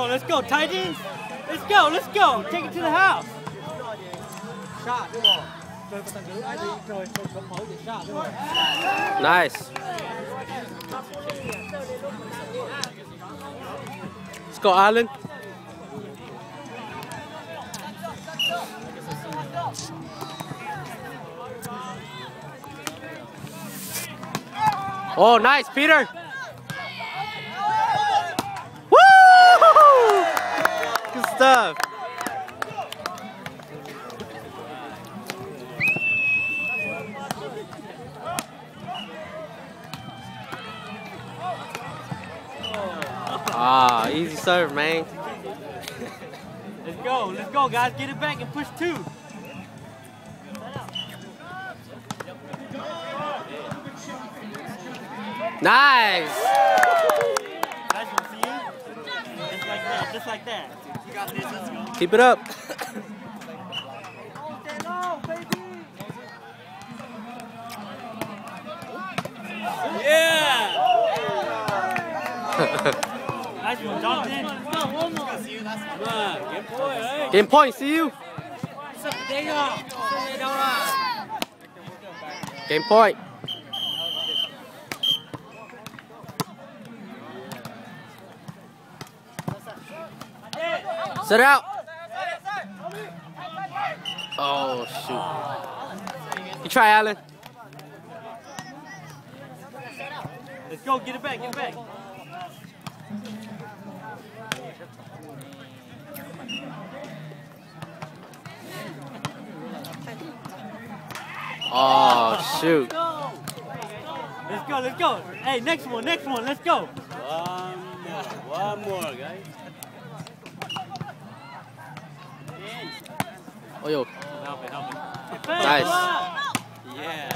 let's go, Titans. Let's go. Take it to the house. Nice. Let's go, Allen. Oh, nice, Peter. Woo! Good stuff. Ah, easy serve, man. Let's go, guys. Get it back and push 2. Nice. Nice one, see you? Just like that. You got this, let's go. Keep it up. Yeah. Nice one, Jonathan. One more. Game point, right? Game point, see you. Game point. Set it out. Oh, shoot. You try, Allen. Let's go, get it back, get it back. Oh, shoot. Let's go. Hey, next one, let's go. One more, guys. Oh, yo. Help it. Nice. Yeah.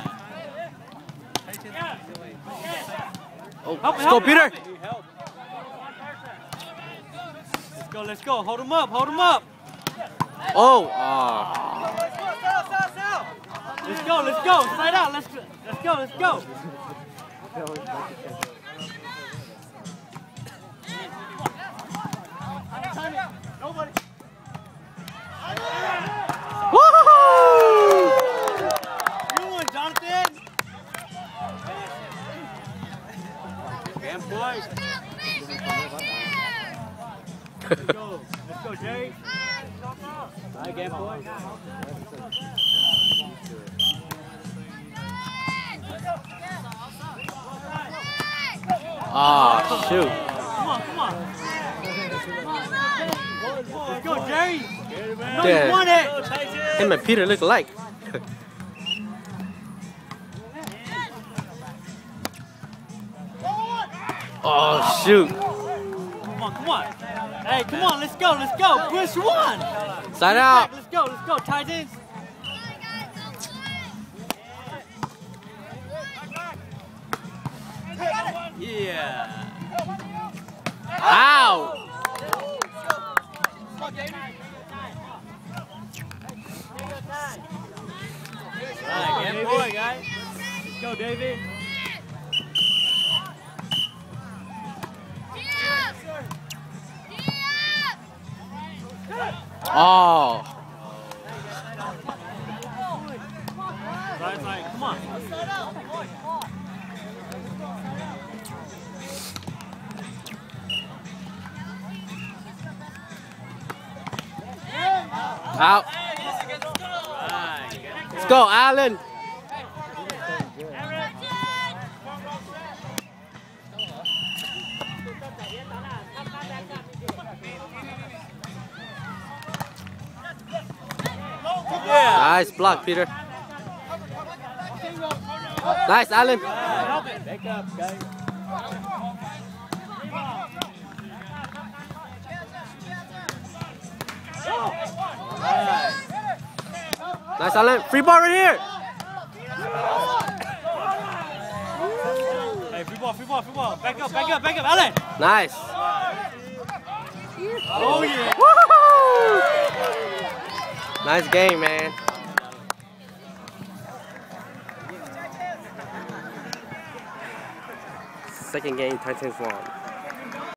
Oh, let's go, Peter. Let's go. Hold him up. Oh. Let's go. Slide out. Let's go. Woohoo! You won, Jonathan. Game point. Let's go, Jay. Game point. Oh, shoot. Come on. Let's go, Jerry. No, Yeah. you won it. Him and Peter look alike. Oh, shoot. Come on. Hey, come on, let's go. Push 1. Side out. Let's go, Titans. Yeah. Ow. Game point, guys. Let's go, David. Oh. Right, come on. Out. Let's go, Allen. Nice block, Peter. Nice, Allen. Back up, guys. Nice, Allen. Free ball right here. Hey, free ball. Back up, Allen. Nice. Oh, yeah. Woohoo! Nice game, man. Second game, Titans won.